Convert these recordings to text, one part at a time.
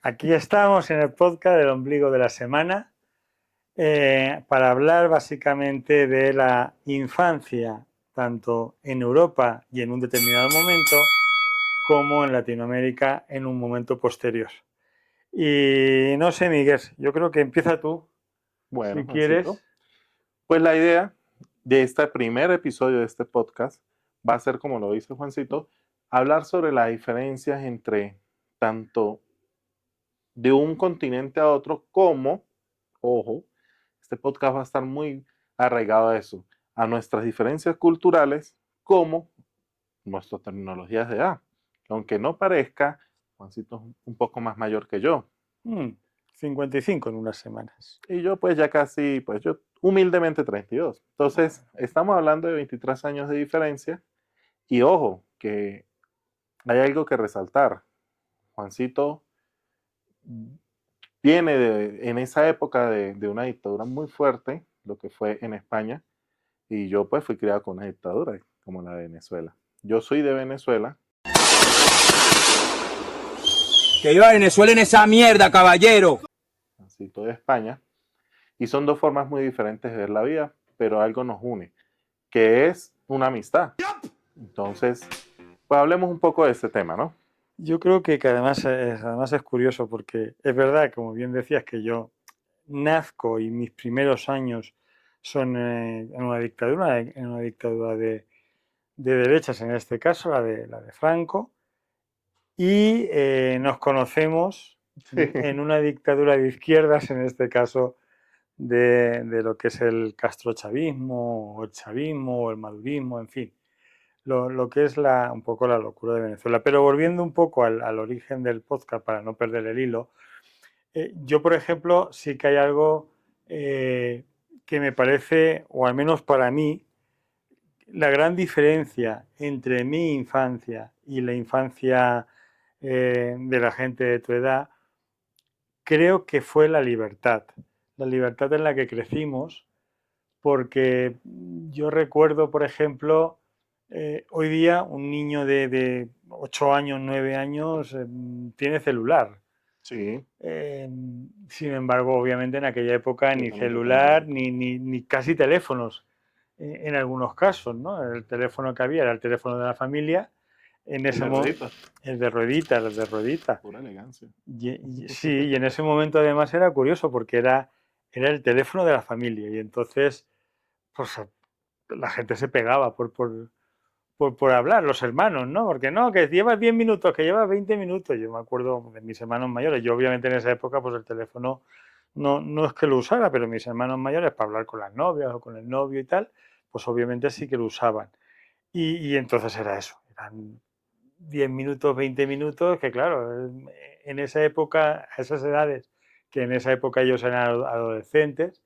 Aquí estamos en el podcast del ombligo de la semana para hablar básicamente de la infancia, tanto en Europa y en un determinado momento, como en Latinoamérica en un momento posterior. Y no sé, Miguel, yo creo que empieza tú, Bueno, si quieres. Juancito, pues la idea de este primer episodio de este podcast va a ser, como lo dice Juancito, hablar sobre las diferencias entre tanto de un continente a otro como, ojo, este podcast va a estar muy arraigado a eso, a nuestras diferencias culturales como nuestras tecnologías de edad. Aunque no parezca, Juancito es un poco más mayor que yo. 55 en unas semanas. Y yo pues ya casi, pues yo humildemente 32. Entonces, estamos hablando de 23 años de diferencia. Y ojo, que hay algo que resaltar. Juancito viene en esa época de una dictadura muy fuerte, lo que fue en España. Y yo pues fui criado con una dictadura como la de Venezuela. Yo soy de Venezuela. Que iba a Venezuela en esa mierda, caballero. Juancito de España. Y son dos formas muy diferentes de ver la vida, pero algo nos une, que es una amistad. Entonces, pues hablemos un poco de este tema, ¿no? Yo creo que además es curioso porque es verdad, como bien decías, que yo nazco y mis primeros años son en una dictadura de derechas, en este caso, la de Franco, y nos conocemos en una dictadura de izquierdas, en este caso, de lo que es el castrochavismo, o el chavismo, o el madurismo, en fin, lo que es un poco la locura de Venezuela. Pero volviendo un poco al origen del podcast, para no perder el hilo, yo, por ejemplo, sí que hay algo que me parece, o al menos para mí, la gran diferencia entre mi infancia y la infancia de la gente de tu edad, creo que fue la libertad en la que crecimos, porque yo recuerdo, por ejemplo, hoy día un niño de 8 años, 9 años tiene celular. Sí, Sin embargo, obviamente en aquella época yo ni también lo tengo. celular ni casi teléfonos en algunos casos, ¿no? El teléfono que había era el teléfono de la familia, en El ese de momento, rueditas, el de ruedita. pura elegancia. Sí, y en ese momento además era curioso porque era el teléfono de la familia y entonces pues la gente se pegaba por hablar, los hermanos, ¿no? Porque no, que llevas 10 minutos, que llevas 20 minutos. Yo me acuerdo de mis hermanos mayores. Yo obviamente en esa época pues el teléfono no es que lo usara, pero mis hermanos mayores para hablar con las novias o con el novio y tal, pues obviamente sí que lo usaban. Y entonces era eso, eran 10 minutos, 20 minutos, que claro, en esa época, a esas edades, que en esa época ellos eran adolescentes,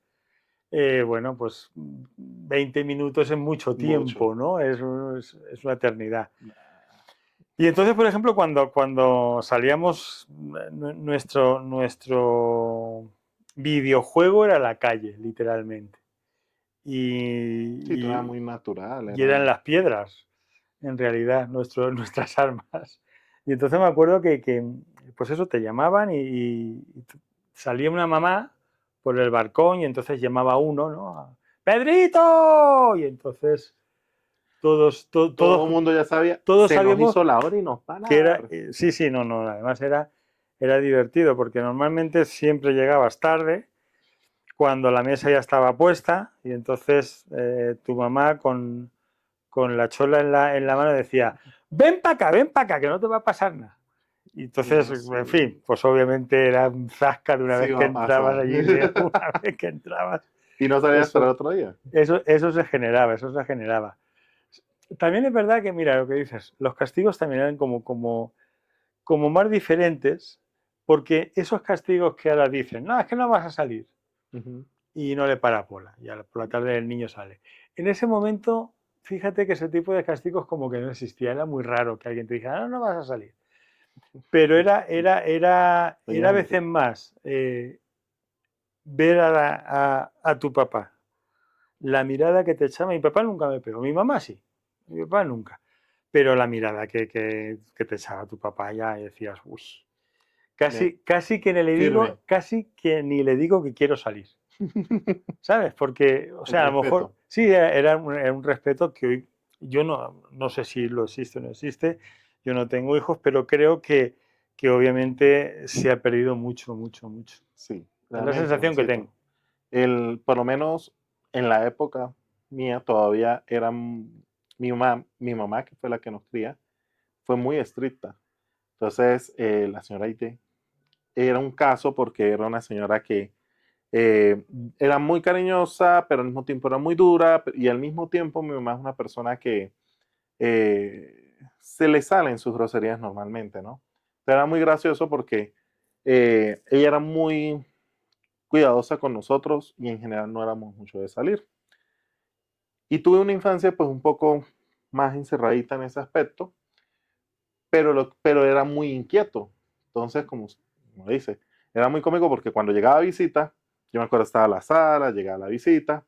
bueno, pues 20 minutos es mucho Mucho. tiempo, ¿no? Es una eternidad. Y entonces, por ejemplo, cuando salíamos, nuestro videojuego era la calle, literalmente. Sí, todo era Y, muy natural, y eran era... las piedras, en realidad, nuestras armas. Y entonces me acuerdo pues eso, te llamaban y salía una mamá por el balcón y entonces llamaba a uno, ¿no? ¡Pedrito! Y entonces Todo el mundo ya sabía, todos se nos sabíamos hizo la hora y nos van a que era, dar. sí, sí, no, además era divertido porque normalmente siempre llegabas tarde cuando la mesa ya estaba puesta y entonces tu mamá con la chola en la mano decía, ven para acá, que no te va a pasar nada. Y entonces, No, en sí, fin, pues obviamente era un zasca de una sí vez que va a entrabas pasar. allí, una vez que entrabas, Y no salía hasta el eso, otro día. eso se generaba, eso se generaba. También es verdad que, mira, lo que dices, los castigos también eran como más diferentes, porque esos castigos que ahora dicen, no, es que no vas a salir, Ujú. y no le para bola, y por la tarde el niño sale. En ese momento, fíjate que ese tipo de castigos como que no existía, era muy raro que alguien te dijera, no, no vas a salir. Pero era a Soñante. veces más ver a tu papá, la mirada que te echaba, mi papá nunca me pegó, mi mamá sí, mi papá nunca, pero la mirada que te echaba tu papá ya y decías, uy, casi que ni le digo, Firme. casi que ni le digo que quiero salir. ¿Sabes? Porque, o sea, a lo mejor, respeto. sí, era un respeto que hoy, yo no sé si lo existe o no existe, yo no tengo hijos, pero creo que obviamente se ha perdido mucho, mucho, mucho. Sí, Es la realmente, sensación que Juancito. tengo. Por lo menos en la época mía todavía mi mamá, que fue la que nos cría, fue muy estricta. Entonces, la señora Ite era un caso porque era una señora que eh, era muy cariñosa, pero al mismo tiempo era muy dura, y al mismo tiempo mi mamá es una persona que se le salen sus groserías normalmente, ¿no? Pero era muy gracioso porque ella era muy cuidadosa con nosotros y en general no éramos mucho de salir. Y tuve una infancia pues un poco más encerradita en ese aspecto, pero era muy inquieto. Entonces, como dice, era muy cómico porque cuando llegaba a visita, yo me acuerdo estaba la sala, llegaba la visita,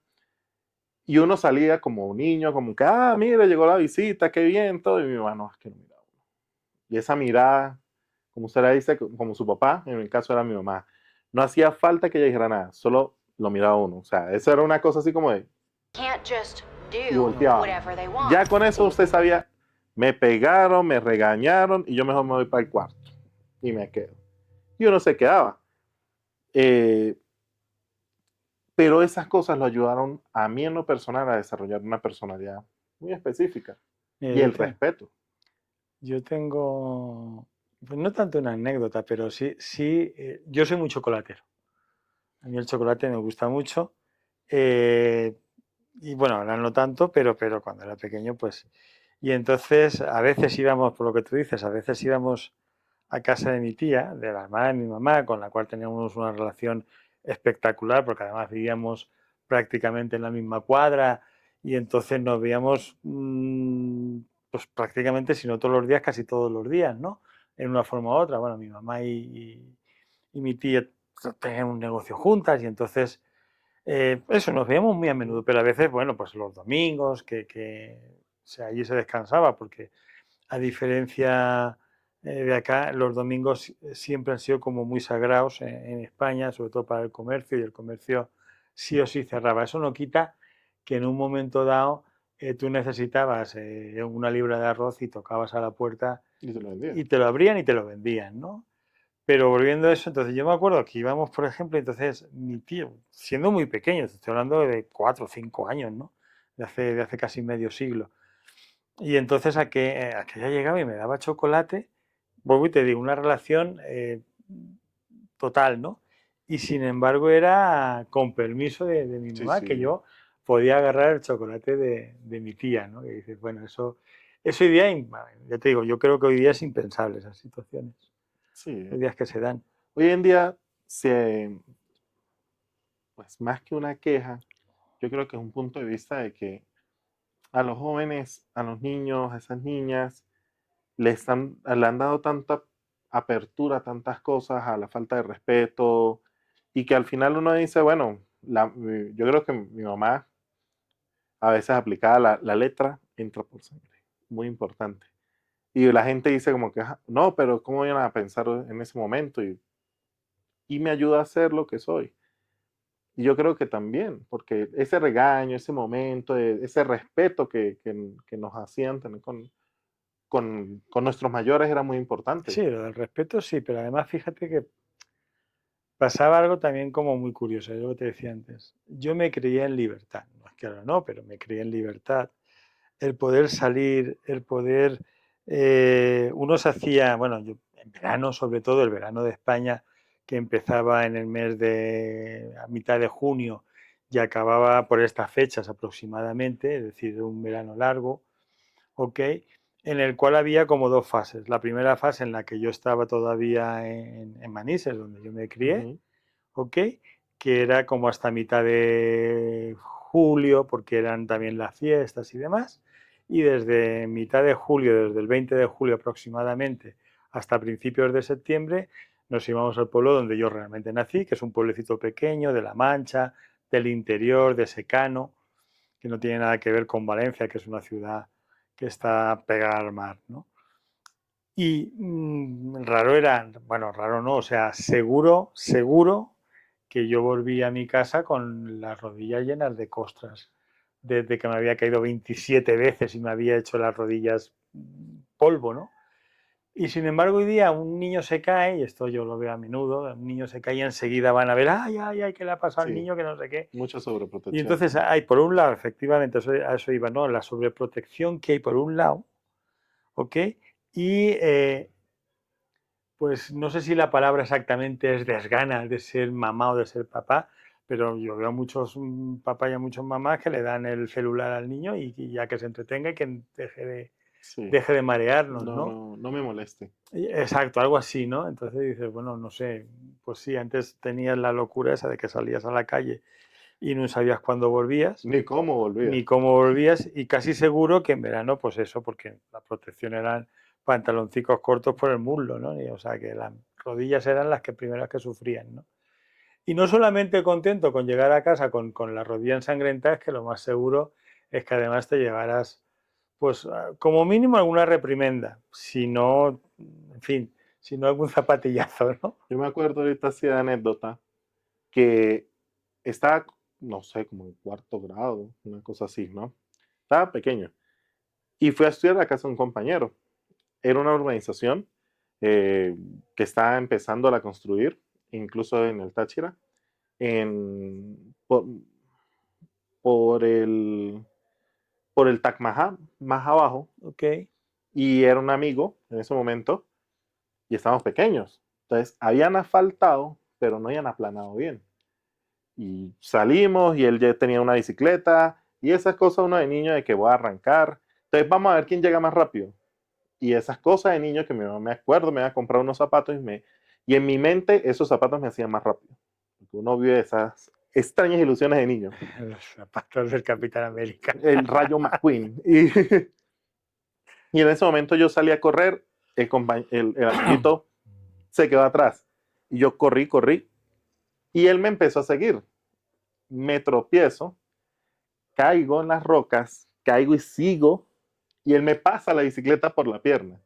y uno salía como un niño, como que, ah, mira, llegó la visita, qué bien, todo, y mi mamá, no, es que no miraba. Y esa mirada, como usted la dice, como su papá, en mi caso era mi mamá, no hacía falta que ella dijera nada, solo lo miraba uno. O sea, eso era una cosa así como de, Can't just y do volteaba. whatever they want. Ya con eso usted sabía, me pegaron, me regañaron y yo mejor me voy para el cuarto y me quedo. Y uno se quedaba. Eh, pero esas cosas lo ayudaron a mí en lo personal a desarrollar una personalidad muy específica Mira, y el respeto. yo tengo, pues no tanto una anécdota, pero sí, yo soy muy chocolatero. A mí el chocolate me gusta mucho. eh, y bueno, ahora no tanto, pero cuando era pequeño, pues. Y entonces, a veces íbamos, por lo que tú dices, a veces íbamos a casa de mi tía, de la hermana de mi mamá, con la cual teníamos una relación espectacular, porque además vivíamos prácticamente en la misma cuadra y entonces nos veíamos pues prácticamente, si no todos los días, casi todos los días, ¿no? En una forma u otra. Bueno, mi mamá y mi tía tenían un negocio juntas y entonces eso, nos veíamos muy a menudo, pero a veces, bueno, pues los domingos, o sea, allí se descansaba, porque a diferencia de acá, los domingos siempre han sido como muy sagrados en España, sobre todo para el comercio, y el comercio sí o sí cerraba. Eso no quita que en un momento dado tú necesitabas una libra de arroz y tocabas a la puerta Y se lo vendía. y te lo abrían y te lo vendían, ¿no? Pero volviendo a eso, entonces yo me acuerdo que íbamos, por ejemplo, entonces mi tío, siendo muy pequeño, estoy hablando de 4 o 5 años, ¿no? De hace casi medio siglo. Y entonces a que ya llegaba y me daba chocolate, vuelvo y te digo, una relación total, ¿no? Y sin embargo era con permiso de mi Sí, mamá que sí. yo podía agarrar el chocolate de mi tía, ¿no? Y dices, bueno, eso hoy día, ya te digo, yo creo que hoy día es impensable esas situaciones, Sí. hoy días que se dan. Hoy en día, pues más que una queja, yo creo que es un punto de vista de que a los jóvenes, a los niños, a esas niñas, le han dado tanta apertura, tantas cosas, a la falta de respeto, y que al final uno dice, bueno, yo creo que mi mamá a veces aplicaba la letra entra por sangre, muy importante. Y la gente dice como que, "Ah, no, pero ¿cómo iban a pensar en ese momento?" Y me ayuda a ser lo que soy. Y yo creo que también, porque ese regaño, ese momento, ese respeto que nos hacían tener con nuestros mayores era muy importante. Sí, lo del respeto sí, pero además fíjate que pasaba algo también como muy curioso, es lo que te decía antes. Yo me creía en libertad, no es que ahora no, pero me creía en libertad. El poder salir, el poder... uno se hacía, bueno, yo, en verano, sobre todo el verano de España, que empezaba en el mes a mitad de junio y acababa por estas fechas aproximadamente, es decir, un verano largo, ¿ok? En el cual había como dos fases. La primera fase en la que yo estaba todavía en Manises, donde yo me crié, Ujú. ¿ok? Que era como hasta mitad de julio, porque eran también las fiestas y demás. Y desde mitad de julio, desde el 20 de julio aproximadamente, hasta principios de septiembre, nos íbamos al pueblo donde yo realmente nací, que es un pueblecito pequeño de La Mancha, del interior, de secano, que no tiene nada que ver con Valencia, que es una ciudad que está pegada al mar, ¿no? Y raro era, bueno, raro no, o sea, seguro que yo volví a mi casa con las rodillas llenas de costras, desde que me había caído 27 veces y me había hecho las rodillas polvo, ¿no? Y sin embargo, hoy día un niño se cae, y esto yo lo veo a menudo, un niño se cae y enseguida van a ver, ay, ay, ay, ¿qué le ha pasado al Sí, niño? Que no sé qué. mucha Y sobreprotección. entonces hay, por un lado, efectivamente, a eso iba, ¿no? La sobreprotección que hay por un lado, ¿ok? Y pues no sé si la palabra exactamente es desganas de ser mamá o de ser papá, pero yo veo a muchos papás y a muchos mamás que le dan el celular al niño y ya que se entretenga y que Sí, deje de marearnos, ¿no? no me moleste. Exacto, algo así, ¿no? Entonces dices, bueno, no sé, pues sí, antes tenías la locura esa de que salías a la calle y no sabías cuándo volvías, Ni cómo volvía. ni cómo volvías, y casi seguro que en verano, pues eso, porque la protección eran pantaloncicos cortos por el muslo, ¿no? O sea, que las rodillas eran las que primeras que sufrían, ¿no? Y no solamente contento con llegar a casa con la rodilla ensangrentada, es que lo más seguro es que además te llevarás, pues como mínimo alguna reprimenda, si no, en fin, si no algún zapatillazo, ¿no? Yo me acuerdo ahorita así de anécdota que estaba, no sé, como en cuarto grado, una cosa así, ¿no? Estaba pequeño. Y fui a estudiar a la casa de un compañero. Era una urbanización que estaba empezando a construir, incluso en el Táchira, en, por el, por el Taj Mahal, más abajo. Ok. Y era un amigo en ese momento y estábamos pequeños. Entonces, habían asfaltado, pero no habían aplanado bien. Y salimos y él ya tenía una bicicleta y esas cosas uno de niño de que voy a arrancar. Entonces, vamos a ver quién llega más rápido. Y esas cosas de niño que mi mamá, me acuerdo, me iba a comprar unos zapatos y en mi mente esos zapatos me hacían más rápido. Porque uno vive esas extrañas ilusiones de niño. Los zapatos del Capitán América. El Rayo McQueen. Y en ese momento yo salí a correr, el amiguito se quedó atrás. Y yo corrí, y él me empezó a seguir. Me tropiezo, caigo en las rocas, caigo y sigo, y él me pasa la bicicleta por la pierna.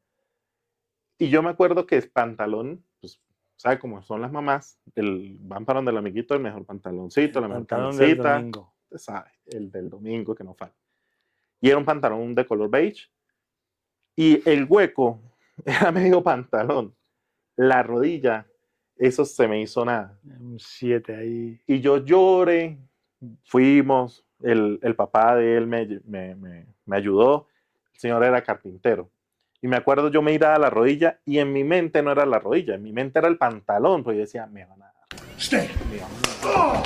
Y yo me acuerdo que el pantalón, pues, ¿sabe cómo son las mamás? Van para donde el amiguito, el mejor pantaloncito, El la mejor pantalón del camiseta, domingo. usted sabe, el del domingo que no falta. Y era un pantalón de color beige, y el hueco era medio pantalón. La rodilla, eso se me hizo nada. Un 7 ahí. Y yo lloré, fuimos, el papá de él me ayudó, el señor era carpintero. Y me acuerdo, yo me iba a la rodilla y en mi mente no era la rodilla, en mi mente era el pantalón, pues yo decía, me van a dar. Me van a dar.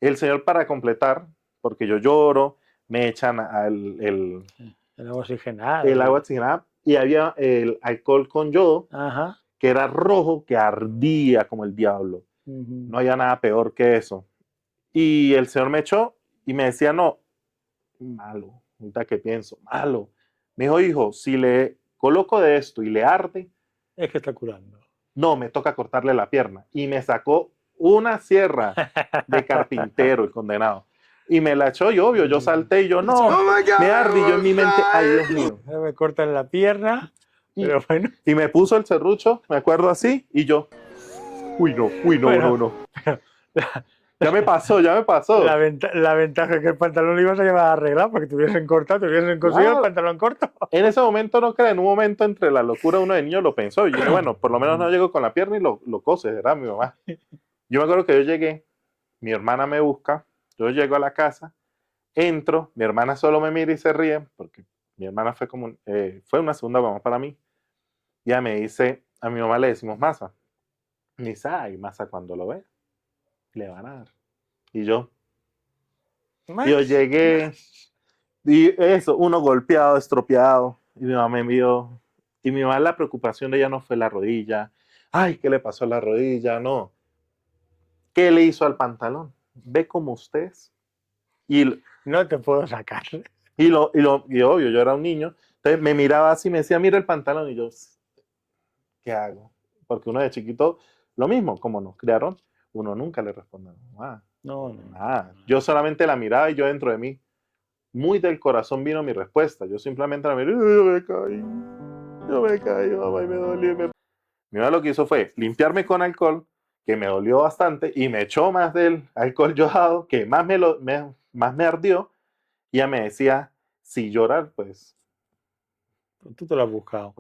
El señor para completar, porque yo lloro, me echan El agua oxigenada. el agua oxigenada y había el alcohol con yodo, Ajá. que era rojo, que ardía como el diablo. No había nada peor que eso. Y el señor me echó y me decía, no, malo, ahorita que pienso, malo. Me dijo, hijo, si le coloco de esto y le arde, Es que está curando. no, me toca cortarle la pierna. Y me sacó una sierra de carpintero, el condenado. Y me la echó y obvio, yo salté y yo, no, me arde. Y yo en mi mente, ay, Dios mío. Me cortan la pierna, pero bueno. Y me puso el serrucho, me acuerdo así, y yo, uy, no, Bueno, no. Ya me pasó. La ventaja es que el pantalón lo ibas a llevar arreglado porque te hubiesen cortado, te hubiesen cosido Claro. el pantalón corto. En ese momento no creo, en un momento entre la locura uno de niño lo pensó. Y yo dije, bueno, por lo menos no llego con la pierna y lo cose, ¿verdad? Mi mamá. Yo me acuerdo que yo llegué, mi hermana me busca, yo llego a la casa, entro, mi hermana solo me mira y se ríe, porque mi hermana fue como, fue una segunda mamá para mí. Ya me dice, a mi mamá le decimos Masa. Me dice, ay, Masa cuando lo ve, le van a dar. Y yo llegué, y eso, uno golpeado, estropeado, y mi mamá me vio, y mi mamá la preocupación de ella no fue la rodilla, ay, ¿qué le pasó a la rodilla? No, ¿qué le hizo al pantalón? Ve como usted es. Y, No te puedo sacar. y obvio, yo era un niño, entonces me miraba así, me decía, mira el pantalón, y yo, ¿qué hago? Porque uno de chiquito, lo mismo, como nos criaron, uno nunca le responde, No. nada. Yo solamente la miraba y yo dentro de mí, muy del corazón vino mi respuesta. Yo simplemente la miré, me caí. Yo me caí, mamá, y me dolió. Mi mamá lo que hizo fue limpiarme con alcohol, que me dolió bastante, y me echó más del alcohol yodado, que más me ardió. Y ella me decía, si llorar, pues Tú te lo has buscado.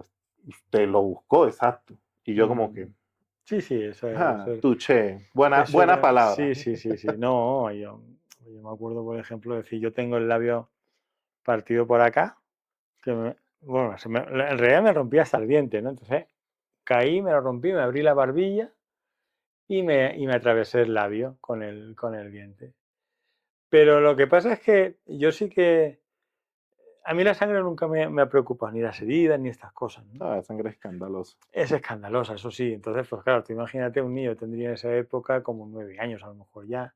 te lo buscó, exacto. Y yo como que, Sí, sí, tuché, buena palabra. sí, sí, sí, sí. No, yo me acuerdo, por ejemplo, decir, yo tengo el labio partido por acá, bueno, en realidad me rompí hasta el diente, ¿no? Entonces caí, me lo rompí, me abrí la barbilla y me atravesé el labio con el diente. Pero lo que pasa es que yo sí que, a mí la sangre nunca me ha preocupado, ni las heridas, ni estas cosas, ¿no? La sangre escandalosa. Es escandalosa, eso sí. Entonces, pues claro, tú imagínate un niño, tendría en esa época como 9 años a lo mejor ya,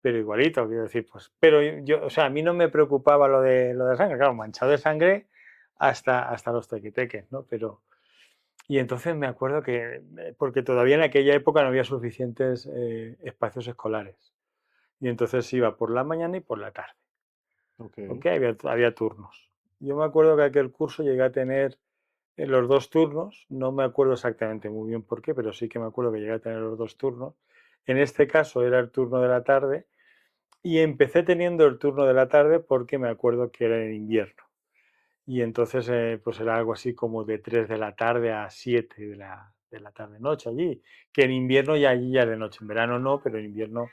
pero igualito, quiero decir, pues, pero yo, o sea, a mí no me preocupaba lo de la sangre, claro, manchado de sangre hasta los tequiteques, ¿no? Pero, y entonces me acuerdo que, porque todavía en aquella época no había suficientes espacios escolares, y entonces iba por la mañana y por la tarde, Ok. ¿ok? Había turnos. Yo me acuerdo que aquel curso llegué a tener en los 2 turnos, no me acuerdo exactamente muy bien por qué, pero sí que me acuerdo que llegué a tener los 2 turnos. En este caso era el turno de la tarde y empecé teniendo el turno de la tarde porque me acuerdo que era en invierno. Y entonces pues era algo así como de 3 de la tarde a 7 de la tarde noche allí, que en invierno ya allí ya es de noche, en verano no, pero en invierno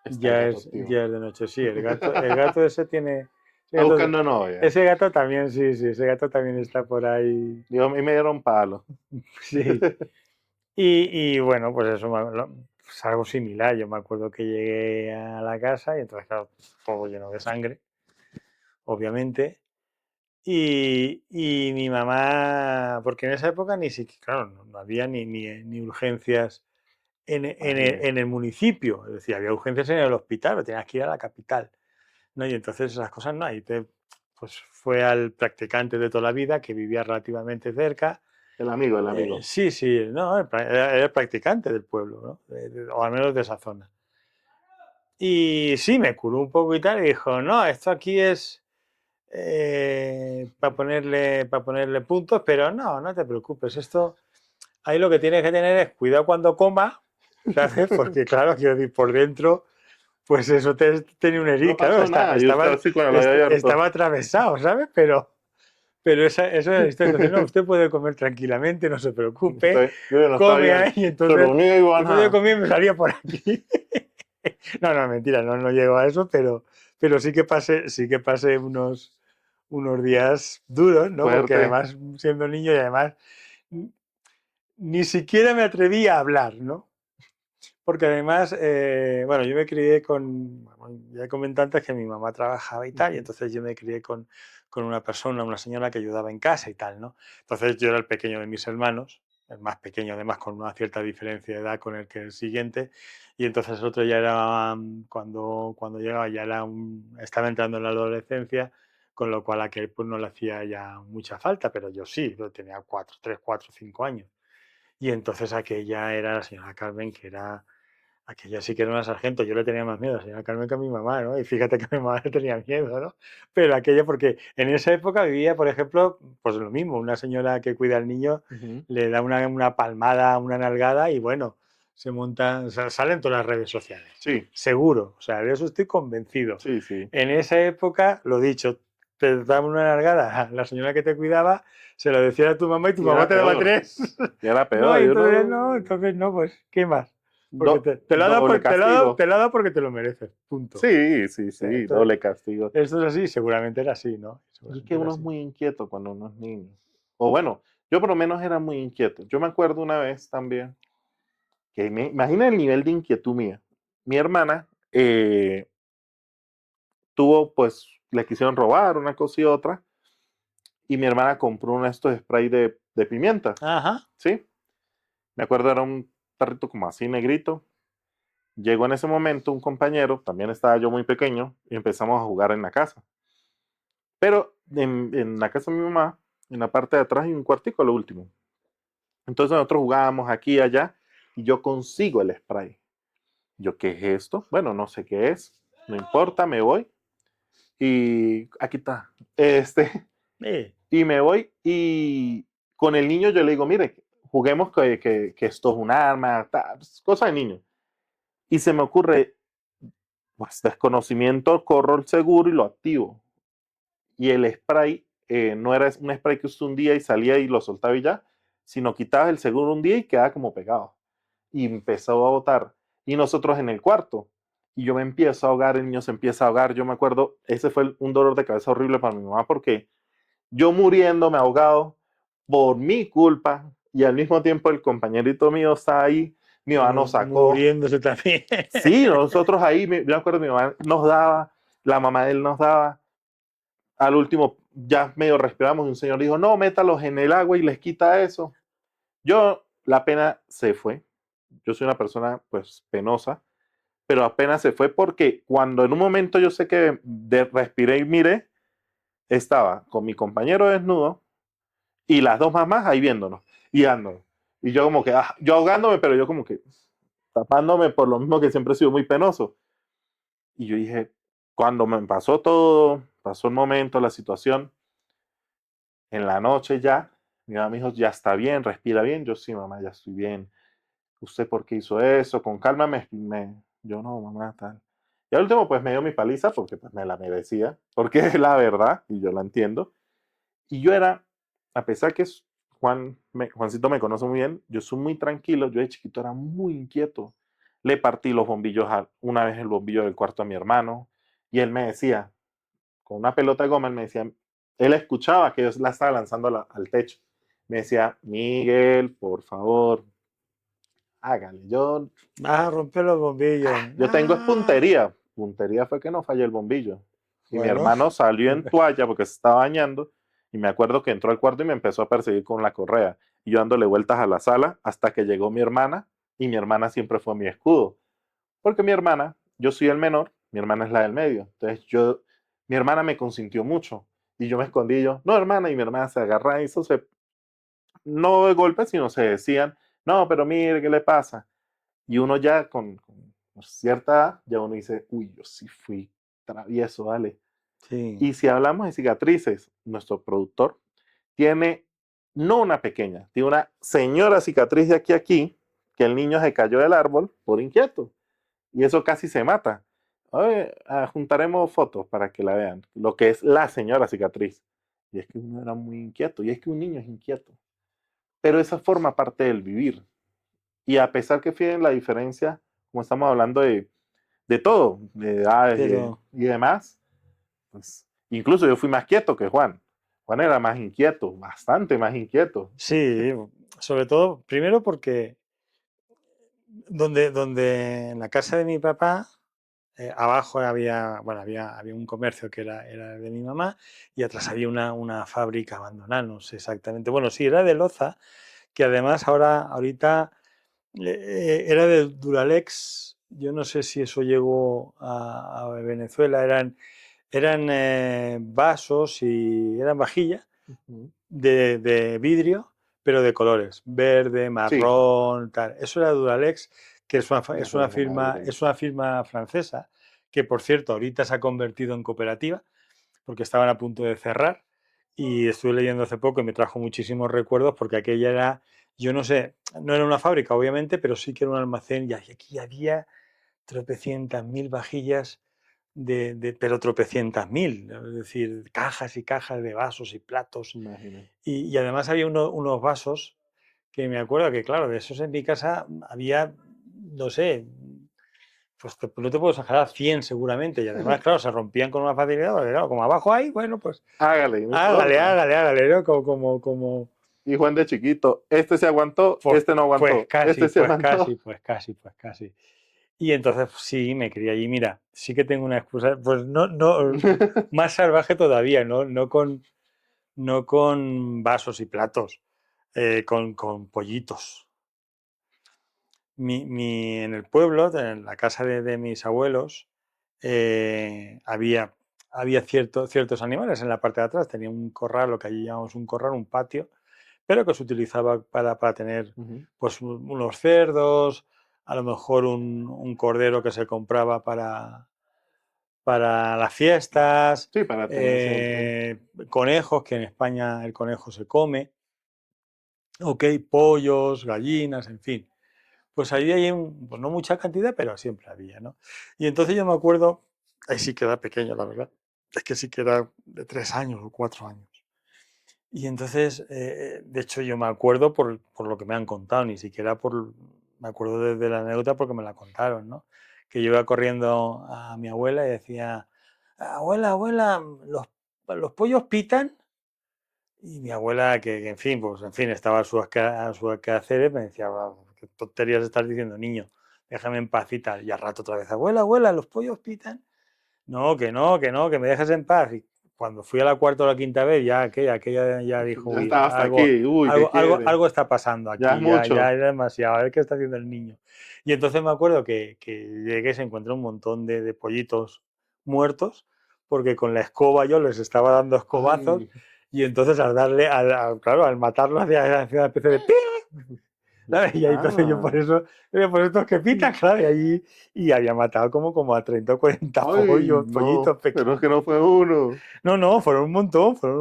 Está el gato activo. ya es de noche. Sí, el gato ese tiene... Está buscando novia. Ese gato también, sí, sí, ese gato también está por ahí. Digo, a mí me dieron palo. Sí. Y bueno, pues eso, pues algo similar. Yo me acuerdo que llegué a la casa y entonces, claro, todo lleno de sangre, obviamente. Y mi mamá, porque en esa época ni siquiera, claro, no había ni urgencias en el municipio. Es decir, había urgencias en el hospital, pero tenías que ir a la capital, ¿no? Y entonces esas cosas no. Y pues fue al practicante de toda la vida que vivía relativamente cerca. El amigo, el amigo. Sí, sí, no, era el practicante del pueblo, ¿no? O al menos de esa zona. Y sí, me curó un poco y tal, y dijo, no, esto aquí es para ponerle puntos, pero no te preocupes, esto, ahí lo que tienes que tener es cuidado cuando coma, ¿sabes? Porque claro, quiero decir, por dentro, pues eso tenía una herida, No claro, pasó nada. Yo estaba así con el labio estaba abierto. atravesado, ¿sabes? Pero eso es la historia. Entonces, no, usted puede comer tranquilamente, no se preocupe, Yo no estaba come bien. ahí, entonces, Pero no iba a después de nada. comer me salía por aquí. No, mentira, no llego a eso, pero sí que pasé unos días duros, ¿no? Porque Fuerte. además, siendo niño y además, ni siquiera me atreví a hablar, ¿no? Porque además, bueno, yo me crié bueno, ya comenté antes que mi mamá trabajaba y tal, y entonces yo me crié con una señora que ayudaba en casa y tal, ¿no? Entonces yo era el pequeño de mis hermanos, el más pequeño además con una cierta diferencia de edad con el que el siguiente, y entonces el otro ya era, cuando llegaba ya estaba entrando en la adolescencia, con lo cual a aquel pues no le hacía ya mucha falta, pero yo sí, yo tenía 3, 4, 5 años. Y entonces aquella era la señora Carmen, aquella sí que era una sargento. Yo le tenía más miedo a la señora Carmen que a mi mamá, ¿no? Y fíjate que a mi mamá le tenía miedo, ¿no? Pero aquella, porque en esa época vivía, por ejemplo, pues lo mismo, una señora que cuida al niño le da una palmada, una nalgada y bueno, se montan, o sea, salen todas las redes sociales. Sí, Seguro, o sea, de eso estoy convencido. sí, sí. En esa época, lo dicho, te daba una nalgada a la señora que te cuidaba, se lo decía a tu mamá y tu Y mamá era te daba peor. 3. Y era No, peor. y Yo entonces no, pues, ¿qué más? Porque te lo ha dado, doble castigo. te lo ha dado porque te lo mereces, punto. Sí, sí, sí. Entonces, Doble castigo. esto es así, seguramente era así, ¿no? Y es que Seguramente era uno es así. muy inquieto cuando uno es niño. O bueno, yo por lo menos era muy inquieto. Yo me acuerdo una vez también que imagina el nivel de inquietud mía. Mi hermana tuvo, pues, le quisieron robar una cosa y otra, y mi hermana compró uno de estos spray de pimienta, Ajá. ¿sí? Me acuerdo era un tarrito como así negrito. Llegó en ese momento un compañero, también estaba yo muy pequeño, y empezamos a jugar en la casa. Pero en la casa de mi mamá, en la parte de atrás hay un cuartico, lo último. Entonces nosotros jugábamos aquí y allá, y yo consigo el spray. Yo, ¿qué es esto? Bueno, no sé qué es, no importa, me voy. Y aquí está. Sí. Y me voy y con el niño yo le digo, mire, juguemos que esto es un arma, cosa de niño. Y se me ocurre, pues desconocimiento, corro el seguro y lo activo. Y el spray no era un spray que usé un día y salía y lo soltaba y ya, sino quitabas el seguro un día y quedaba como pegado. Y empezó a botar. Y nosotros en el cuarto. Y yo me empiezo a ahogar, el niño se empieza a ahogar. Yo me acuerdo, ese fue un dolor de cabeza horrible para mi mamá porque yo muriéndome ahogado por mi culpa y al mismo tiempo el compañerito mío está ahí, mi mamá nos sacó. Muriéndose también. Sí, nosotros ahí, yo me acuerdo, mi mamá nos daba, la mamá de él nos daba. Al último, ya medio respiramos y un señor dijo, no, métalos en el agua y les quita eso. Yo, la pena se fue. Yo soy una persona, pues, penosa, pero apenas se fue porque cuando en un momento yo sé que respiré y miré, estaba con mi compañero desnudo y las dos mamás ahí viéndonos y dándonos. Y yo como que, yo ahogándome, pero yo como que tapándome por lo mismo que siempre he sido muy penoso. Y yo dije, cuando me pasó todo, pasó el momento, la situación, en la noche ya, mi mamá me dijo, ya está bien, respira bien. Yo sí, mamá, ya estoy bien. ¿Usted por qué hizo eso? Con calma yo no, mamá, tal. Y al último, pues me dio mi paliza porque pues, me la merecía, porque es la verdad y yo la entiendo. Y yo era, a pesar que Juancito me conoce muy bien, yo soy muy tranquilo, yo de chiquito era muy inquieto. Le partí los bombillos, una vez el bombillo del cuarto a mi hermano, y él me decía, con una pelota de goma, él me decía, él escuchaba que yo la estaba lanzando al techo. Me decía, Miguel, por favor, hágale. Vas a romper los bombillos. Yo tengo es puntería. Puntería fue que no falló el bombillo. Y mi Bueno, hermano salió en toalla porque se estaba bañando. Y me acuerdo que entró al cuarto y me empezó a perseguir con la correa. Y yo dándole vueltas a la sala hasta que llegó mi hermana. Y mi hermana siempre fue mi escudo. Porque mi hermana, yo soy el menor, mi hermana es la del medio. Entonces mi hermana me consintió mucho. Y yo me escondí y yo, no, hermana. Y mi hermana se agarra y eso no de golpe, sino se decían, no, pero mire, ¿qué le pasa? Y uno ya con cierta edad, ya uno dice, uy, yo sí fui travieso, dale. sí. Y si hablamos de cicatrices, nuestro productor tiene no una pequeña, tiene una señora cicatriz de aquí a aquí, que el niño se cayó del árbol por inquieto. Y eso casi se mata. Oye, juntaremos fotos para que la vean, lo que es la señora cicatriz. Y es que uno era muy inquieto, y es que un niño es inquieto. Pero esa forma parte del vivir. Y a pesar que fíjense la diferencia, como estamos hablando de todo, de edades Pero y demás, pues incluso yo fui más quieto que Juan. Juan era más inquieto, bastante más inquieto. sí, sobre todo, primero porque donde en la casa de mi papá, abajo había un comercio que era de mi mamá y atrás había una fábrica abandonada, no sé exactamente. Bueno, sí, era de loza, que además ahorita era de Duralex. Yo no sé si eso llegó a Venezuela, eran vasos y eran vajillas Ujú. de vidrio, pero de colores, verde, Sí, marrón, tal. Eso era Duralex, que es una, las de Madrid. es una firma francesa, que por cierto ahorita se ha convertido en cooperativa, porque estaban a punto de cerrar. Y estuve leyendo hace poco y me trajo muchísimos recuerdos porque aquella era, yo no sé, no era una fábrica obviamente, pero sí que era un almacén y aquí había tropecientas mil vajillas pero tropecientas mil, es decir, cajas y cajas de vasos y platos. Imagínate. Y además había unos vasos que me acuerdo que, claro, de esos en mi casa había, no sé, pues no te puedo exagerar, 100 seguramente. Y además, claro, se rompían con una facilidad, porque claro, como abajo hay, bueno, pues Hágale, no hágale, importa. hágale, hágale, ¿no? Como, Y Juan de chiquito, este se aguantó, pues, este no pues aguantó, casi, este se pues aguantó. casi, pues casi, pues casi. Y entonces sí, me crié allí. Mira, sí que tengo una excusa, pues no, más salvaje todavía, no con vasos y platos, con pollitos. En el pueblo, en la casa de mis abuelos, había ciertos animales en la parte de atrás. Tenía un corral, lo que allí llamamos un corral, un patio, pero que se utilizaba para tener Ujú. pues, unos cerdos, a lo mejor un cordero que se compraba para las fiestas, Sí, para tener siempre. conejos, que en España el conejo se come. Ok, pollos, gallinas, en fin. Pues ahí hay pues no mucha cantidad, pero siempre había, ¿no? Y entonces yo me acuerdo, ahí sí que era pequeño, la verdad, es que sí que era de 3 años o 4 años. Y entonces, de hecho, yo me acuerdo por lo que me han contado, ni siquiera me acuerdo de la anécdota porque me la contaron, ¿no? Que yo iba corriendo a mi abuela y decía, abuela, abuela, los pollos pitan. Y mi abuela, en fin, pues en fin, estaba a sus quehaceres, me decía, "Ah, qué tonterías estás diciendo, niño, déjame en paz y tal". Y al rato otra vez, abuela, abuela, los pollos pitan. No, que no, que no, que me dejes en paz. Y cuando fui a la cuarta o la quinta vez, ya aquella ya dijo, Ya uy, estaba hasta aquí. Uy, ¿qué quiere? algo está pasando Ya es aquí, ya mucho. era demasiado, a ver qué está haciendo el niño. Y entonces me acuerdo que llegué, se encontré un montón de pollitos muertos, porque con la escoba yo les estaba dando escobazos, Ay, y entonces al darle, claro, al matarlos hacía una especie de ¡pi! ¿Sabes? Y ahí entonces yo por ah, eso, por estos que pitan, claro, y allí, y había matado como a 30 o 40 ay, no, pollitos pero pequeños. es que no fue uno. No, no, fueron un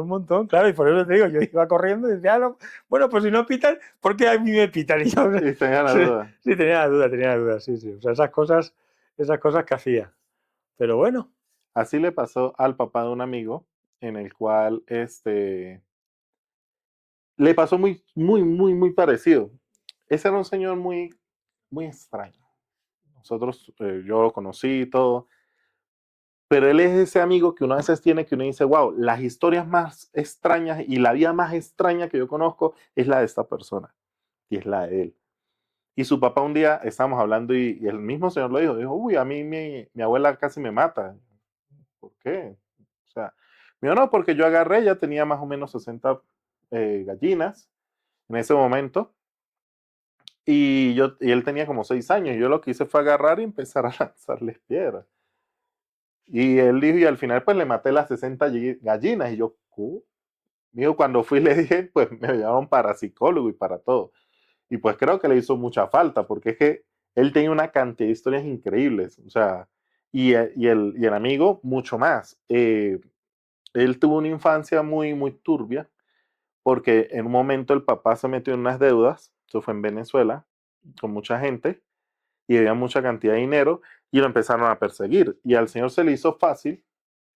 montón, claro, y por eso te digo, yo iba corriendo y decía, "Ah, no, bueno, pues si no pitan, ¿por qué a mí me pitan?". Y yo, Y tenía la sí, duda. sí, tenía la duda, sí, sí, o sea, esas cosas que hacía. Pero bueno, Así le pasó al papá de un amigo, en el cual le pasó muy, muy, muy, muy parecido. Ese era un señor muy, muy extraño. Nosotros, yo lo conocí y todo, pero él es ese amigo que uno a veces tiene que uno dice, wow, las historias más extrañas y la vida más extraña que yo conozco es la de esta persona y es la de él. Y su papá un día estábamos hablando y el mismo señor lo dijo, uy, a mí mi abuela casi me mata. ¿Por qué? O sea, me dijo, no, porque yo agarré, ya tenía más o menos 60 gallinas en ese momento y él tenía como 6 años. Y yo lo que hice fue agarrar y empezar a lanzarles piedras. Y él dijo, y al final pues le maté las 60 gallinas. Y yo, ¿qué? Dijo, cuando fui le dije, pues me llevaron para psicólogo y para todo. Y pues creo que le hizo mucha falta, porque es que él tenía una cantidad de historias increíbles. O sea, y el amigo mucho más. Él tuvo una infancia muy, muy turbia, porque en un momento el papá se metió en unas deudas, eso fue en Venezuela, con mucha gente, y había mucha cantidad de dinero, y lo empezaron a perseguir. Y al señor se le hizo fácil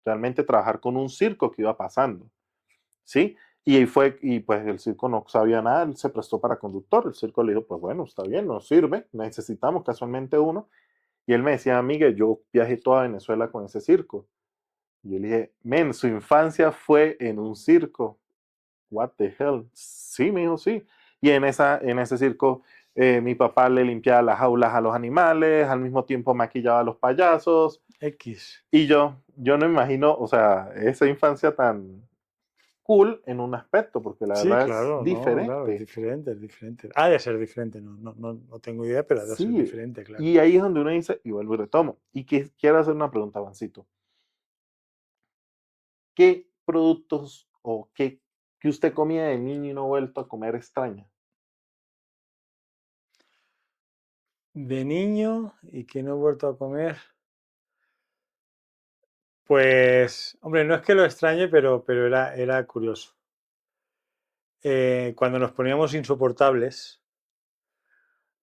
realmente trabajar con un circo que iba pasando, ¿sí? Y ahí fue, y pues el circo no sabía nada, él se prestó para conductor, el circo le dijo, pues bueno, está bien, nos sirve, necesitamos casualmente uno. Y él me decía, Miguel, yo viajé toda Venezuela con ese circo. Y yo le dije, men, su infancia fue en un circo. What the hell? Sí, me dijo, sí. Y en ese circo, mi papá le limpiaba las jaulas a los animales, al mismo tiempo maquillaba a los payasos. X. Y yo no me imagino, o sea, esa infancia tan cool en un aspecto, porque la Sí, verdad es claro, no, claro, es diferente. diferente, es diferente. Ha de ser diferente, no tengo idea, pero ha de ser Sí, diferente, claro. y ahí es donde uno dice, y vuelvo y retomo. Y que quiero hacer una pregunta, Juancito. ¿Qué productos o qué que usted comía de niño y no ha vuelto a comer extraña? De niño y que no he vuelto a comer, pues, hombre, no es que lo extrañe, pero era curioso. Cuando nos poníamos insoportables,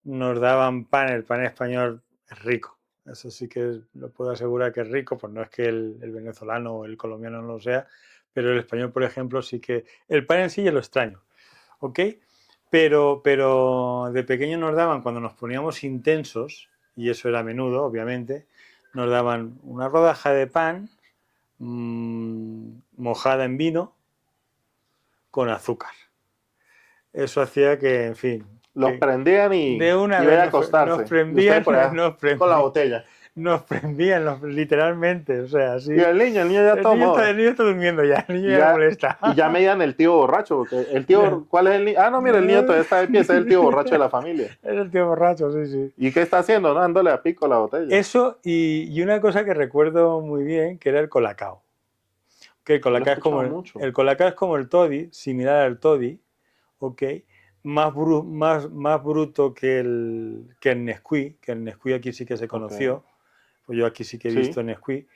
nos daban pan, el pan español es rico. Eso sí que lo puedo asegurar que es rico, pues no es que el venezolano o el colombiano no lo sea, pero el español, por ejemplo, sí que... El pan en sí ya lo extraño, ¿ok? Pero de pequeño nos daban, cuando nos poníamos intensos, y eso era a menudo, obviamente, nos daban una rodaja de pan mojada en vino con azúcar. Eso hacía que, en fin, Los que prendían de una y vez vaya a nos acostarse. Y usted prendían, por allá nos con la prendían, botella. literalmente, o sea, Y así. el niño ya tomó. El niño está durmiendo ya, el niño Y ya me ya, molesta. y ya medían el tío borracho, porque el Ya. tío, ¿cuál es el niño? Ah, no, mira, el niño todavía está de pie, ese es el tío borracho de la familia. Es el tío borracho, sí, sí. ¿Y qué está haciendo? No, dándole a pico la botella. Eso y una cosa que recuerdo muy bien, que era el colacao. Que el Yo lo he colacao es como escuchado mucho. el colacao es como el toddy, similar al toddy, ¿ok? Más bruto que el Nesquik, que el Nesquik aquí sí que se Ok, conoció, pues yo aquí sí que he sí. visto Nesquik,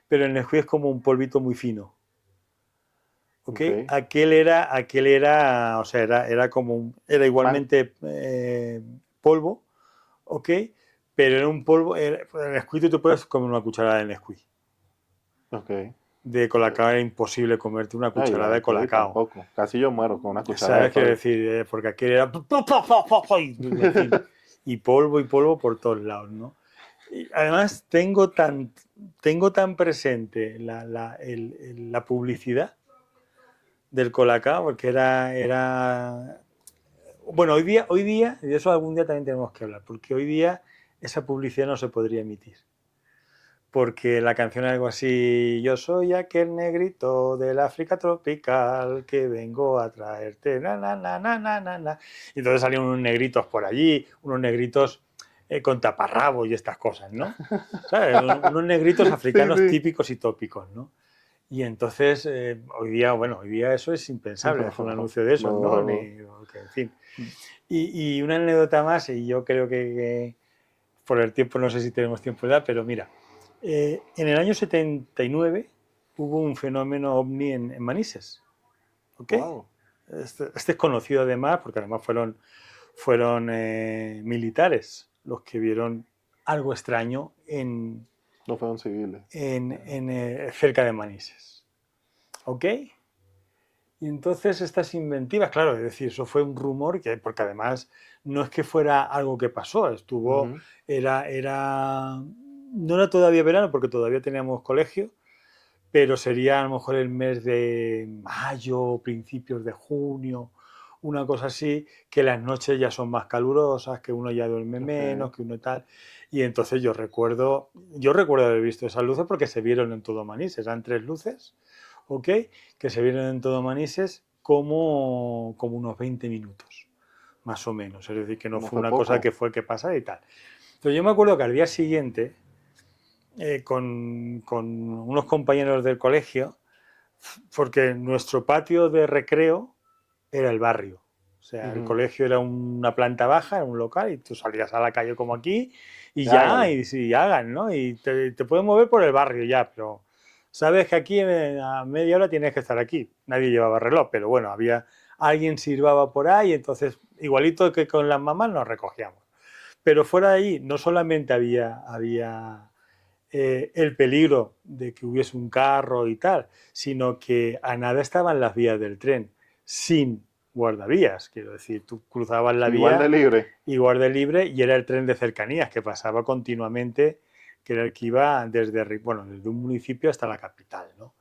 pero el Nesquik es como un polvito muy fino, ¿ok? Ok. Aquel era, o sea, era igualmente polvo, ¿ok? Pero era un polvo, el Nesquik tú te puedes comer una cucharada de Nesquik. Ok. De Colacao era imposible comerte una Ay, cucharada de Toddy Colacao. tampoco. Casi yo muero con una cucharada de ¿Sabes? Quiero Toddy. decir, porque aquel era... En fin, y polvo por todos lados, ¿no? Y además tengo tan presente la publicidad del Colacao, porque bueno, hoy día, y de eso algún día también tenemos que hablar, porque hoy día esa publicidad no se podría emitir. Porque la canción es algo así, yo soy aquel negrito del África tropical que vengo a traerte, na, na, na, na, na, na, na. Y entonces salían unos negritos por allí, unos negritos con taparrabos y estas cosas, ¿no? ¿Sabes? Unos negritos Sí, africanos sí. típicos y tópicos, ¿no? Y entonces, hoy día eso es impensable, hacer un No, anuncio de esos, ¿no? no. En fin. Y una anécdota más, y yo creo que por el tiempo, no sé si tenemos tiempo ya, pero mira, en el año 79 hubo un fenómeno ovni en Manises, ¿ok? Wow. Este es conocido además, porque además fueron militares los que vieron algo extraño No fueron civiles. cerca de Manises, ¿ok? Y entonces estas inventivas, claro, es decir, eso fue un rumor porque además no es que fuera algo que pasó, Ujú. no era todavía verano porque todavía teníamos colegio, pero sería a lo mejor el mes de mayo, principios de junio, una cosa así, que las noches ya son más calurosas, que uno ya duerme menos, Ok. que uno tal. Y entonces yo recuerdo haber visto esas luces porque se vieron en todo Manises, eran 3 luces, ¿ok? Que se vieron en todo Manises como unos 20 minutos, más o menos. Es decir, que no No fue fue una cosa poco. que fue que pasara y tal. Entonces yo me acuerdo que al día siguiente, con unos compañeros del colegio, porque nuestro patio de recreo era el barrio. O sea, el Ujú. colegio era una planta baja, era un local, y tú salías a la calle como aquí y ya, Hágale. y sí, hagan, ¿no? Y te puedes mover por el barrio ya, pero sabes que aquí a media hora tienes que estar aquí. Nadie llevaba reloj, pero bueno, alguien silbaba por ahí, entonces igualito que con las mamás nos recogíamos. Pero fuera de ahí no solamente había el peligro de que hubiese un carro y tal, sino que a nada estaban las vías del tren sin guardavías. Quiero decir, tú cruzabas la Igual de vía libre. y guardia libre y era el tren de cercanías que pasaba continuamente, que era el que iba desde un municipio hasta la capital, ¿no?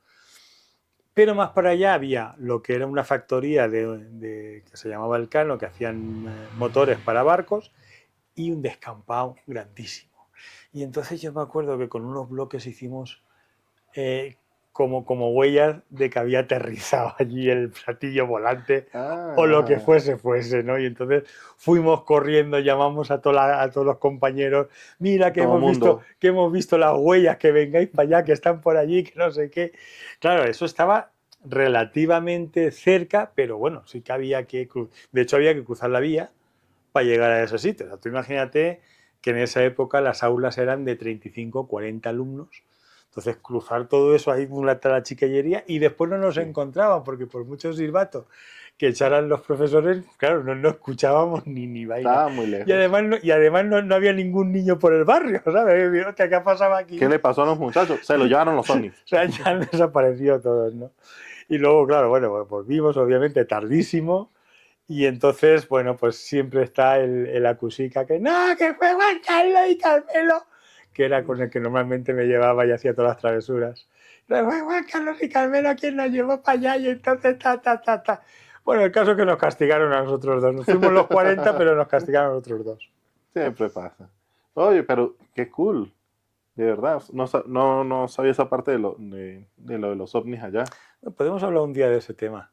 Pero más para allá había lo que era una factoría que se llamaba Elcano, que hacían motores para barcos, y un descampado grandísimo. Y entonces yo me acuerdo que con unos bloques hicimos eh, como huellas de que había aterrizado allí el platillo volante o lo que Ah, fuese, ¿no? Y entonces fuimos corriendo, llamamos a todos los compañeros, mira todo mundo. que hemos visto las huellas, que vengáis para allá, que están por allí, que no sé qué. Claro, eso estaba relativamente cerca, pero bueno, sí que de hecho había que cruzar la vía para llegar a ese sitio. O sea, tú imagínate que en esa época las aulas eran de 35, 40 alumnos. Entonces, cruzar todo eso ahí con la chiquillería y después no nos Sí. encontraban, porque por muchos silbatos que echaran los profesores, claro, no escuchábamos ni vaina. Estaba muy lejos. Y además no había ningún niño por el barrio, ¿sabes? Hostia, ¿qué ha pasado ¿Qué aquí? le pasó a los muchachos? Se lo llevaron los ovnis. O sea, ya han desaparecido todos, ¿no? Y luego, claro, bueno, pues volvimos obviamente tardísimo y entonces, bueno, pues siempre está el acusica que no, que fue Juan Carlos y Carmelo, que era con el que normalmente me llevaba y hacía todas las travesuras. Pero fue Juan Carlos y Carmelo quien nos llevó para allá y entonces ta. Bueno, el caso es que nos castigaron a nosotros dos. Nos fuimos los 40, pero nos castigaron a nosotros dos. Siempre pasa. Oye, pero qué cool. De verdad. No sabía esa parte de lo de los ovnis allá. Podemos hablar un día de ese tema.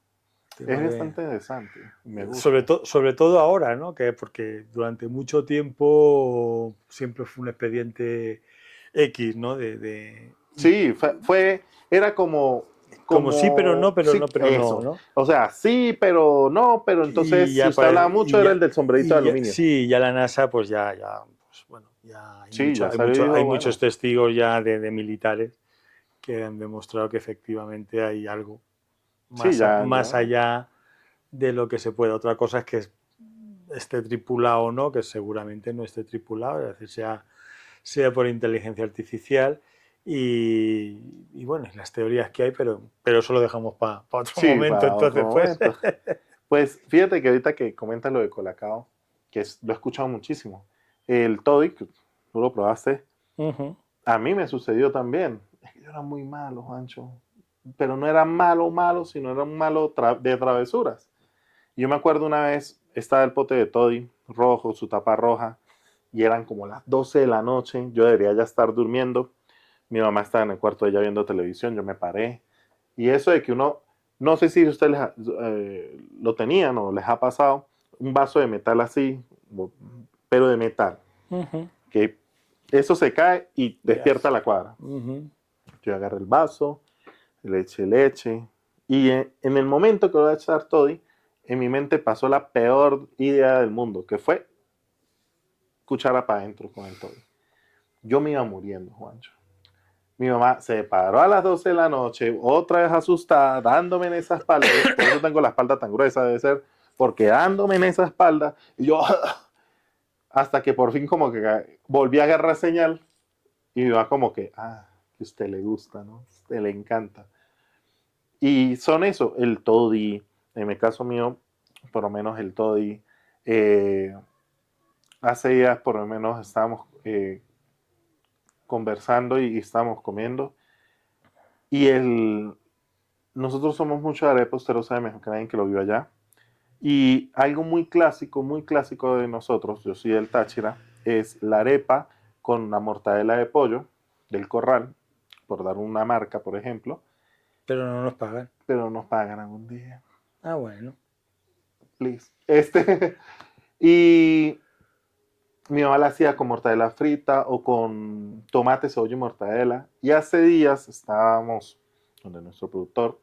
Es Tema de, bastante interesante. Me gusta. sobre todo ahora, ¿no? Porque durante mucho tiempo siempre fue un expediente X, ¿no? Sí, era Como sí, pero no, pero sí, no, pero no, eso. ¿no? O sea, sí, pero no, pero Y entonces, si ya, usted hablaba mucho, era el del sombrerito de aluminio. sí, ya la NASA, pues pues bueno, ya Sí, ya salió y hay dijo, muchos bueno, testigos ya de militares que han demostrado que efectivamente hay algo más, Sí, ya, más ya. allá de lo que se puede. Otra cosa es que esté tripulado o no, que seguramente no esté tripulado, es decir, sea por inteligencia artificial y bueno, las teorías que hay, pero eso lo dejamos para otro Sí, momento, para otro entonces pues. momento. Pues fíjate que ahorita que comentas lo de Colacao, lo he escuchado muchísimo. El Toddy, que tú lo probaste, Ujú. a mí me sucedió también. Es que yo era muy malo, Juancho. Pero no era malo, malo, sino era un malo de travesuras. Yo me acuerdo una vez, estaba el pote de Toddy, rojo, su tapa roja, y eran como las 12 de la noche. Yo debería ya estar durmiendo. Mi mamá estaba en el cuarto de ella viendo televisión. Yo me paré. Y eso de que uno, no sé si ustedes lo tenían o les ha pasado, un vaso de metal así, pero de metal, Ujú. que eso se cae y despierta Yes. la cuadra. Ujú. Yo agarré el vaso, le eché leche, y en el momento que lo voy a echar Toddy, en mi mente pasó la peor idea del mundo, que fue cuchara para adentro con el Toddy. Yo me iba muriendo, Juancho. Mi mamá se paró a las 12 de la noche, otra vez asustada, dándome en esa espalda. Por eso tengo la espalda tan gruesa, debe ser, porque dándome en esa espalda, y yo, hasta que por fin como que volví a agarrar señal, y mi mamá como que, que a usted le gusta, ¿no? A usted le encanta. Y son eso, el toddy, en mi caso mío, por lo menos el toddy, eh, hace días por lo menos estábamos conversando y estábamos comiendo, y nosotros somos mucho de arepa, usted lo sabe mejor que nadie que lo vive allá. Y algo muy clásico de nosotros, yo soy del Táchira, es la arepa con una mortadela de pollo del Corral, por dar una marca, por ejemplo, Pero no nos pagan. pero nos pagan algún día, Ah, bueno. please. Y mi mamá la hacía con mortadela frita o con tomate, cebolla y mortadela. Y hace días estábamos donde nuestro productor,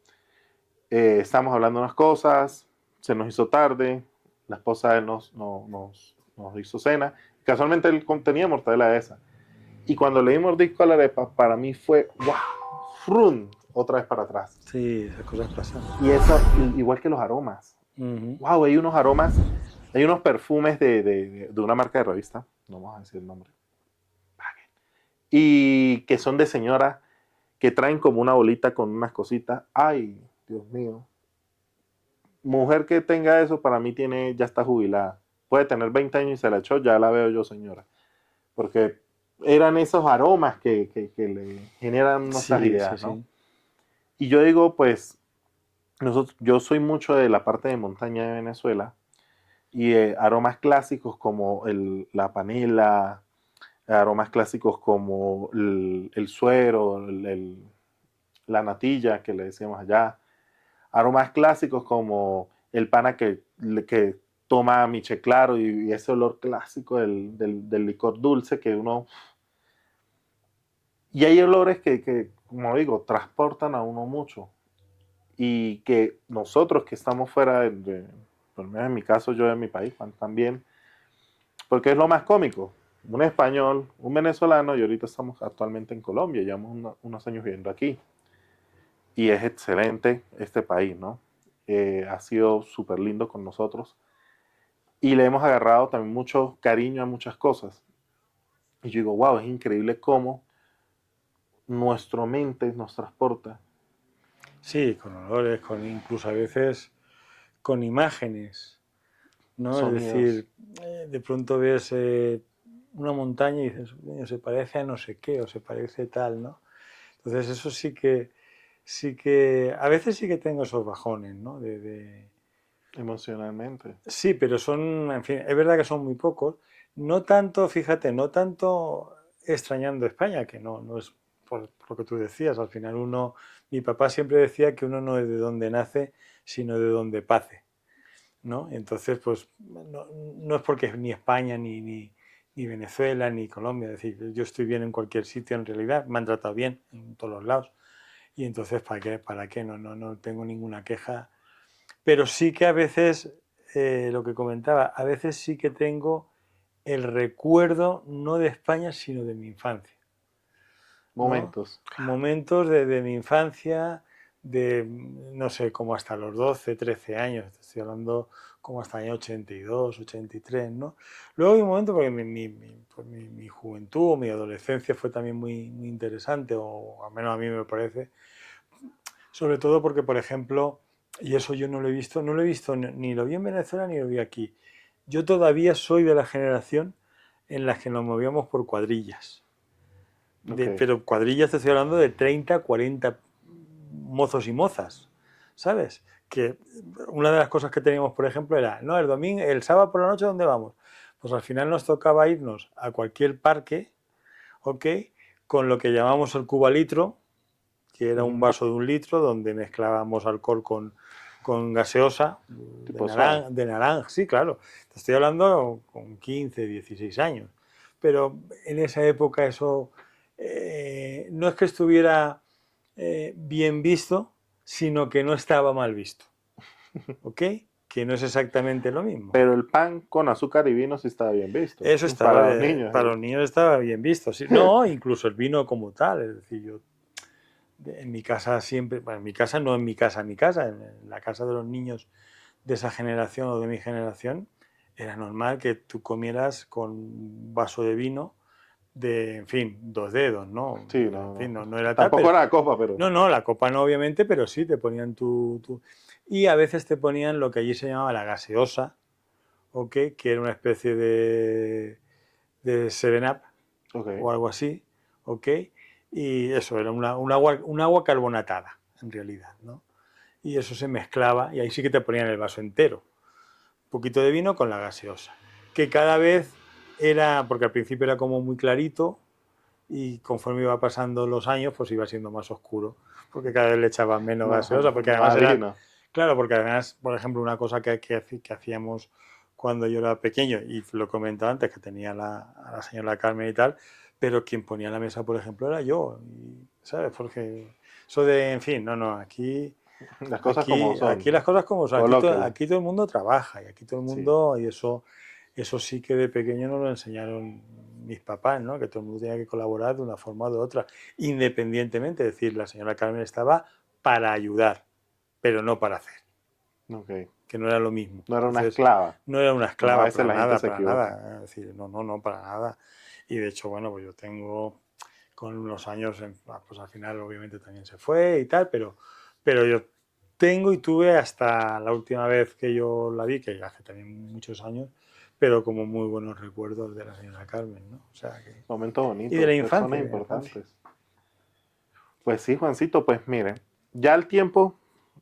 estábamos hablando unas cosas, se nos hizo tarde, la esposa de él nos hizo cena. Casualmente él tenía mortadela esa. Y cuando le di mordisco a la arepa, para mí fue, wow, frun, otra vez para atrás. Sí, esas cosas pasan. Y eso, igual que los aromas. Ujú. Wow, hay unos aromas, hay unos perfumes de una marca de revista, no vamos a decir el nombre, y que son de señora que traen como una bolita con unas cositas. Ay, Dios mío. Mujer que tenga eso, para mí ya está jubilada. Puede tener 20 años y se la echó, ya la veo yo, señora. Porque eran esos aromas que le generan nuestras Sí, sí, ideas, ¿no? sí. Y yo digo, pues, yo soy mucho de la parte de montaña de Venezuela y aromas clásicos como la panela, aromas clásicos como el suero, la natilla que le decíamos allá, aromas clásicos como el pana que toma miche claro y ese olor clásico del licor dulce que uno... Y hay olores como digo, transportan a uno mucho y que nosotros que estamos fuera por lo menos en mi caso, yo en mi país, Juan también, porque es lo más cómico. Un español, un venezolano, y ahorita estamos actualmente en Colombia, llevamos unos años viviendo aquí. Y es excelente este país, ¿no? Ha sido súper lindo con nosotros. Y le hemos agarrado también mucho cariño a muchas cosas. Y yo digo, wow, es increíble cómo nuestra mente nos transporta. Sí, con olores, con incluso a veces con imágenes, ¿no? Es Sonidos. decir, de pronto ves una montaña y dices, "Coño, se parece a no sé qué, o se parece tal, ¿no? Entonces eso a veces sí que tengo esos bajones, ¿no? Emocionalmente. Sí, pero son, en fin, es verdad que son muy pocos. No tanto, fíjate, no tanto extrañando España, que no es por lo que tú decías. Al final mi papá siempre decía que uno no es de donde nace, sino de donde pase, ¿no? Entonces, pues no es porque ni España, ni Venezuela, ni Colombia. Es decir, yo estoy bien en cualquier sitio en realidad, me han tratado bien en todos los lados. Y entonces, ¿para qué? ¿Para qué? No tengo ninguna queja, pero sí que a veces, lo que comentaba, a veces sí que tengo el recuerdo no de España, sino de mi infancia, ¿no? Momentos. Momentos de mi infancia, no sé, como hasta los 12, 13 años, te estoy hablando como hasta el año 82, 83, ¿no? Luego hay un momento, porque pues mi juventud, mi adolescencia fue también muy interesante, o al menos a mí me parece, sobre todo porque, por ejemplo, y eso yo no lo he visto, ni lo vi en Venezuela ni lo vi aquí. Yo todavía soy de la generación en la que nos movíamos por cuadrillas. Ok. Pero cuadrillas te estoy hablando de 30, 40 mozos y mozas, ¿sabes? Que una de las cosas que teníamos, por ejemplo, era, no, el sábado por la noche, ¿dónde vamos? Pues al final nos tocaba irnos a cualquier parque, ¿ok? Con lo que llamamos el cubalitro, que era un vaso de 1 litro donde mezclábamos alcohol con gaseosa Tipo suave. de naranja, sí, claro. Te estoy hablando con 15, 16 años. Pero en esa época eso no es que estuviera bien visto, sino que no estaba mal visto. ¿Ok? Que no es exactamente lo mismo. Pero el pan con azúcar y vino sí estaba bien visto. Eso estaba Para los niños. para los niños estaba bien visto. Sí. No, incluso el vino como tal. Es decir, yo en mi casa siempre, bueno, en mi casa no en mi casa, en la casa de los niños de esa generación o de mi generación, era normal que tú comieras con un vaso de vino de, en fin, 2 dedos, ¿no? Sí, En fin, no era tal, tampoco pero... era la copa, pero. No, la copa no, obviamente, pero sí, te ponían Y a veces te ponían lo que allí se llamaba la gaseosa, ¿ok? Que era una especie de 7-Up Ok. o algo así, ¿ok? Y eso, era un agua carbonatada, en realidad, ¿no? Y eso se mezclaba y ahí sí que te ponían el vaso entero. Un poquito de vino con la gaseosa. Que cada vez era, porque al principio era como muy clarito y conforme iba pasando los años, pues iba siendo más oscuro. Porque cada vez le echaban menos gaseosa, porque además Más era... vino. Claro, porque además, por ejemplo, una cosa que hacíamos cuando yo era pequeño, y lo he comentado antes, que tenía a la señora Carmen y tal, pero quien ponía la mesa, por ejemplo, era yo, ¿sabes? Porque eso de, en fin, aquí, Las cosas como son. aquí las cosas como son, Colóquela. aquí todo el mundo trabaja, y aquí todo el Sí. mundo, y eso sí que de pequeño nos lo enseñaron mis papás, ¿no? Que todo el mundo tenía que colaborar de una forma o de otra, independientemente, es decir, la señora Carmen estaba para ayudar, pero no para hacer, Ok. que no era lo mismo. No era una Entonces, esclava. no era una Como a esclava, veces la gente se para equivoca. nada. Es decir, no, para nada. Y de hecho, bueno, pues yo tengo, con los años, pues al final obviamente también se fue y tal, pero yo tengo y tuve hasta la última vez que yo la vi, que hace también muchos años, pero como muy buenos recuerdos de la señora Carmen, ¿no? O sea que... Momentos Y de la bonitos, infancia, personas de la infancia. importantes. Pues sí, Juancito, pues miren, ya el tiempo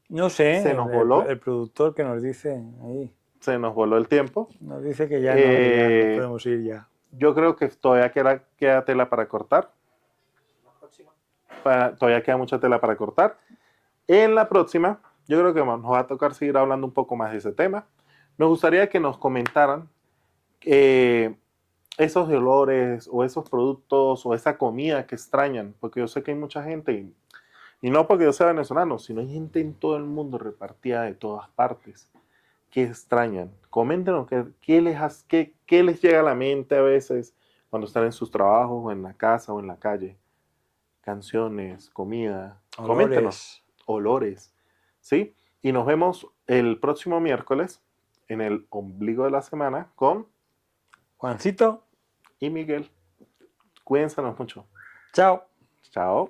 No sé, se nos voló, el productor que nos dice ahí, se nos voló el tiempo. nos dice que ya no, que ya nos podemos ir ya. Yo creo que todavía queda tela para cortar. Todavía queda mucha tela para cortar. En la próxima, yo creo que nos va a tocar seguir hablando un poco más de ese tema. Nos gustaría que nos comentaran esos olores o esos productos o esa comida que extrañan, porque yo sé que hay mucha gente, y no porque yo sea venezolano, sino hay gente en todo el mundo repartida de todas partes que extrañan. Coméntenos qué les llega a la mente a veces cuando están en sus trabajos o en la casa o en la calle. Canciones, comida, coméntenos, Olores. olores, ¿sí? Y nos vemos el próximo miércoles en el ombligo de la semana con Juancito, y Miguel. Cuídense mucho. chao. Chao.